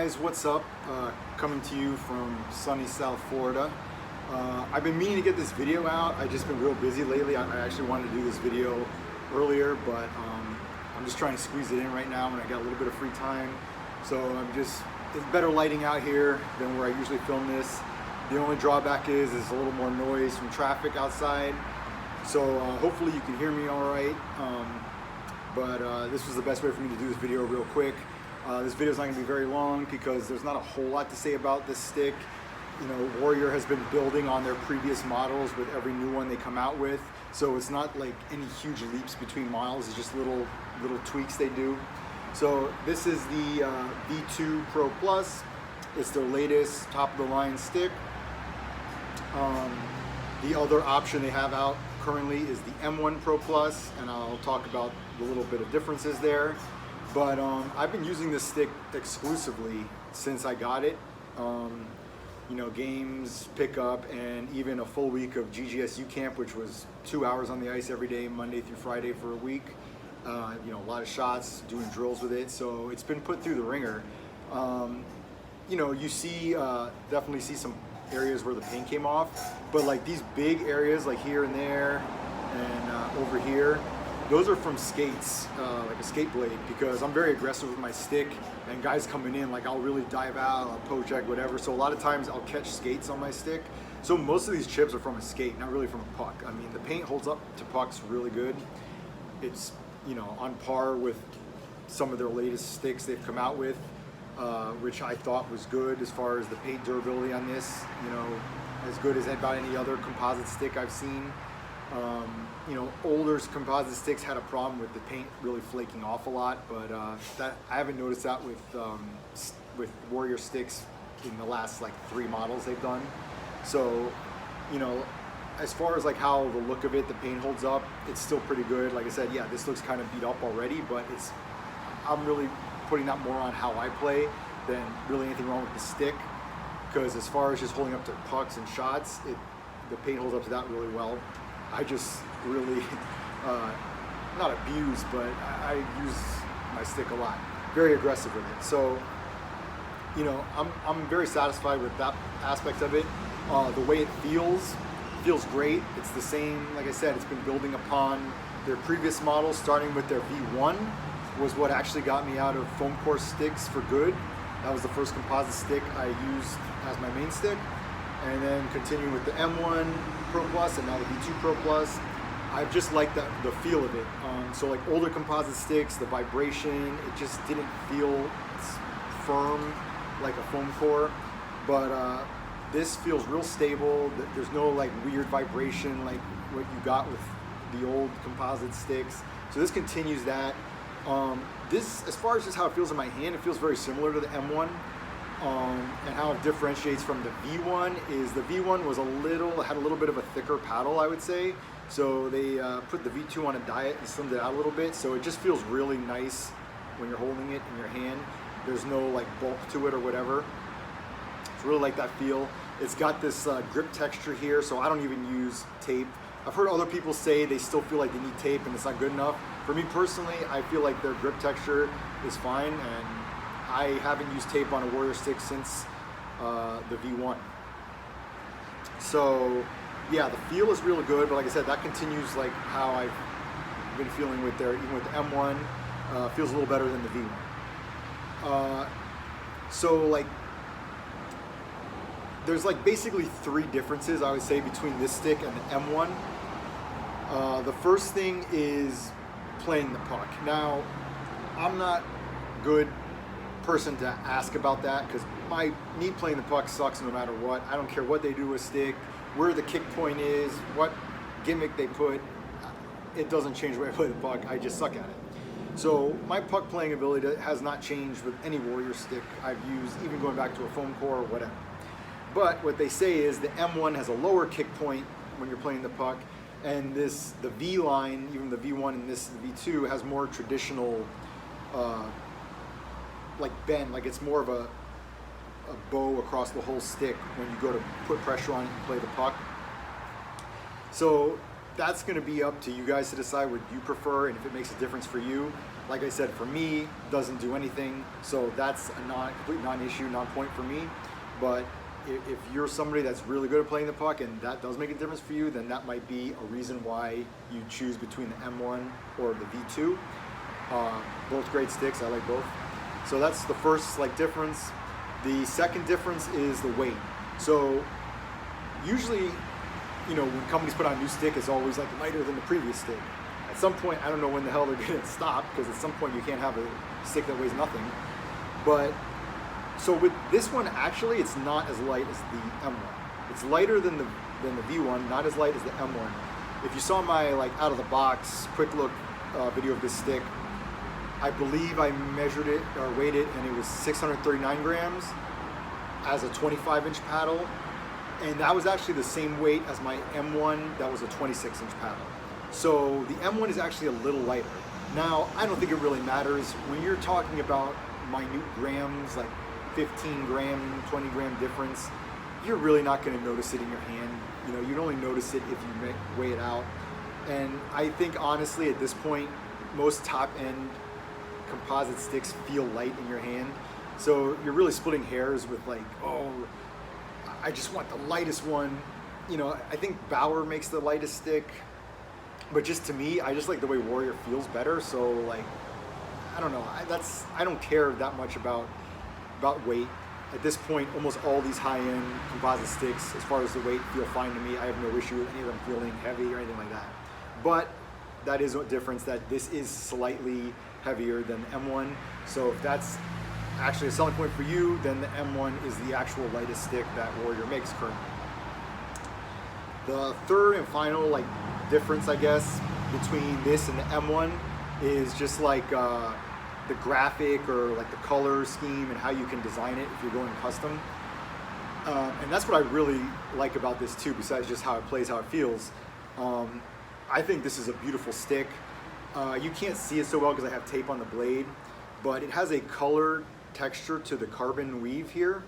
guys, what's up? Coming to you from sunny South Florida. I've been meaning to get this video out. I've just been real busy lately. I actually wanted to do this video earlier, but I'm just trying to squeeze it in right now when I got a little bit of free time. So it's better lighting out here than where I usually film this. The only drawback is there's a little more noise from traffic outside. So hopefully you can hear me all right. But this was the best way for me to do this video real quick. This video is not going to be very long because there's not a whole lot to say about this stick. You know, Warrior has been building on their previous models with every new one they come out with. So it's not like any huge leaps between models. It's just little tweaks they do. So this is the V2 Pro Plus. It's their latest top of the line stick. The other option they have out currently is the M1 Pro Plus, and I'll talk about the little bit of differences there. But I've been using this stick exclusively since I got it. You know, games, pickup, and even a full week of GGSU camp, which was 2 hours on the ice every day, Monday through Friday for a week. You know, a lot of shots, doing drills with it. So it's been put through the ringer. You know, you see, definitely see some areas where the paint came off, but like these big areas like here and there and over here, those are from skates, like a skate blade, because I'm very aggressive with my stick, and guys coming in, like I'll really dive out, I'll poke check, whatever. So a lot of times I'll catch skates on my stick. So most of these chips are from a skate, not really from a puck. I mean, the paint holds up to pucks really good. It's, you know, on par with some of their latest sticks they've come out with, which I thought was good as far as the paint durability on this. You know, as good as about any other composite stick I've seen. You know, older composite sticks had a problem with the paint really flaking off a lot, but that I haven't noticed that with Warrior sticks in the last like 3 models they've done. So, you know, as far as like how the look of it, the paint holds up, it's still pretty good. Like I said, yeah, this looks kind of beat up already, but I'm really putting that more on how I play than really anything wrong with the stick, because as far as just holding up to pucks and shots, the paint holds up to that really well. I just really, not abuse, but I use my stick a lot. Very aggressive with it. So, you know, I'm very satisfied with that aspect of it. The way it feels great. It's the same, like I said, it's been building upon their previous models, starting with their V1 was what actually got me out of foam core sticks for good. That was the first composite stick I used as my main stick. And then continuing with the M1 Pro Plus and now the V2 Pro Plus. I've just liked the feel of it. So like older composite sticks, the vibration, it just didn't feel firm like a foam core. But this feels real stable. There's no like weird vibration like what you got with the old composite sticks. So this continues that. This, as far as just how it feels in my hand, it feels very similar to the M1. And how it differentiates from the V1 is the V1 had a little bit of a thicker paddle, I would say. So they put the V2 on a diet and slimmed it out a little bit. So it just feels really nice when you're holding it in your hand. There's no like bulk to it or whatever. It's really like that feel. It's got this grip texture here, so I don't even use tape. I've heard other people say they still feel like they need tape and it's not good enough. For me personally, I feel like their grip texture is fine, and I haven't used tape on a Warrior stick since the V1. So yeah, the feel is really good, but like I said, that continues like how I've been feeling with even with the M1, feels a little better than the V1. So like, there's like basically 3 differences I would say between this stick and the M1. The first thing is playing the puck. Now, I'm not good person to ask about that because me playing the puck sucks no matter what. I don't care what they do with stick, where the kick point is, what gimmick they put. It doesn't change the way I play the puck. I just suck at it. So my puck playing ability has not changed with any Warrior stick I've used, even going back to a foam core or whatever. But what they say is the M1 has a lower kick point when you're playing the puck, and the V line, even the V1 and the V2, has more traditional like bend, like it's more of a bow across the whole stick when you go to put pressure on it and play the puck. So that's going to be up to you guys to decide what you prefer and if it makes a difference for you. Like I said, for me, doesn't do anything. So that's a complete non-issue, non-point for me. But if you're somebody that's really good at playing the puck and that does make a difference for you, then that might be a reason why you choose between the M1 or the V2. Both great sticks, I like both. So that's the first slight difference. The second difference is the weight. So usually, you know, when companies put out a new stick, it's always like lighter than the previous stick. At some point, I don't know when the hell they're gonna stop, because at some point you can't have a stick that weighs nothing. But so with this one, actually, it's not as light as the M1. It's lighter than the V1, not as light as the M1. If you saw my like out of the box quick look video of this stick, I believe I measured it or weighed it, and it was 639 grams as a 25-inch paddle, and that was actually the same weight as my M1 that was a 26-inch paddle. So the M1 is actually a little lighter. Now, I don't think it really matters when you're talking about minute grams, like 15 gram, 20 gram difference. You're really not going to notice it in your hand. You know, you'd only notice it if you weigh it out. And I think honestly, at this point, most top-end composite sticks feel light in your hand. So you're really splitting hairs with like, oh, I just want the lightest one. You know, I think Bauer makes the lightest stick, but just to me, I just like the way Warrior feels better. So like, I don't know. I don't care that much about weight. At this point, almost all these high-end composite sticks, as far as the weight, feel fine to me. I have no issue with any of them feeling heavy or anything like that. But that is a difference, that this is slightly heavier than the M1. So if that's actually a selling point for you, then the M1 is the actual lightest stick that Warrior makes currently. The third and final like difference, I guess, between this and the M1 is just like the graphic or like the color scheme and how you can design it if you're going custom. And that's what I really like about this too, besides just how it plays, how it feels. I think this is a beautiful stick. You can't see it so well because I have tape on the blade, but it has a color texture to the carbon weave here,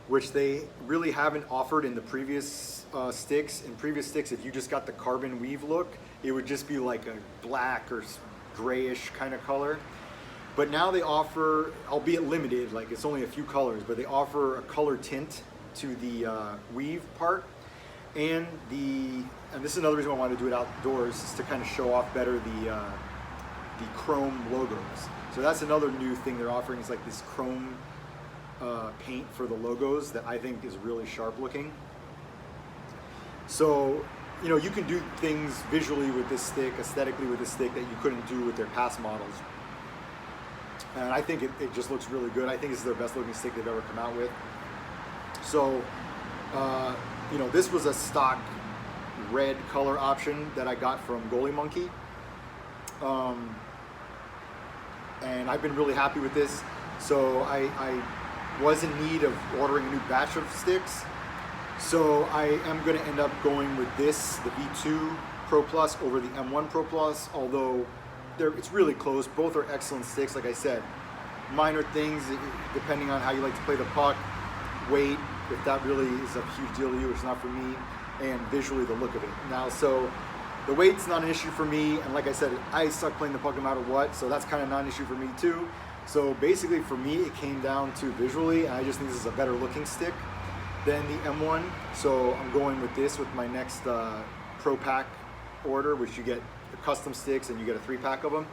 which they really haven't offered in the previous sticks. In previous sticks, if you just got the carbon weave look, it would just be like a black or grayish kind of color. But now they offer, albeit limited, like it's only a few colors, but they offer a color tint to the weave part. And this is another reason why I want to do it outdoors, is to kind of show off better the chrome logos. So that's another new thing they're offering, is like this chrome paint for the logos that I think is really sharp looking. So, you know, you can do things visually with this stick, aesthetically with this stick, that you couldn't do with their past models. And I think it just looks really good. I think this is their best looking stick they've ever come out with. So, you know, this was a stock red color option that I got from Goalie Monkey. And I've been really happy with this. So I was in need of ordering a new batch of sticks. So I am going to end up going with this, the V2 Pro Plus over the M1 Pro Plus, although it's really close. Both are excellent sticks, like I said. Minor things, depending on how you like to play the puck, weight, if that really is a huge deal to you, it's not for me, and visually the look of it. Now, so the weight's not an issue for me, and like I said, I suck playing the puck no matter what, so that's kind of not an issue for me too. So basically for me, it came down to visually, and I just think this is a better looking stick than the M1. So I'm going with this with my next Pro Pack order, which you get the custom sticks and you get a 3-pack of them.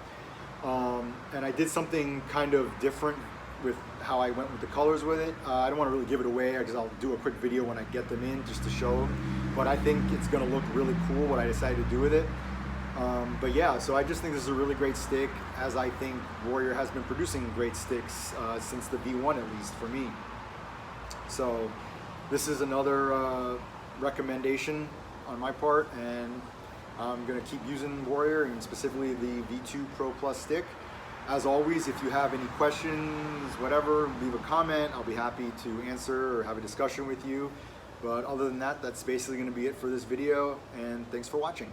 And I did something kind of different with how I went with the colors with it. I don't want to really give it away, because I'll do a quick video when I get them in just to show them. But I think it's going to look really cool what I decided to do with it. But yeah, so I just think this is a really great stick, as I think Warrior has been producing great sticks since the V1, at least for me. So this is another recommendation on my part, and I'm going to keep using Warrior, and specifically the V2 Pro Plus stick. As always, if you have any questions, whatever, leave a comment. I'll be happy to answer or have a discussion with you. But other than that, that's basically going to be it for this video, and thanks for watching.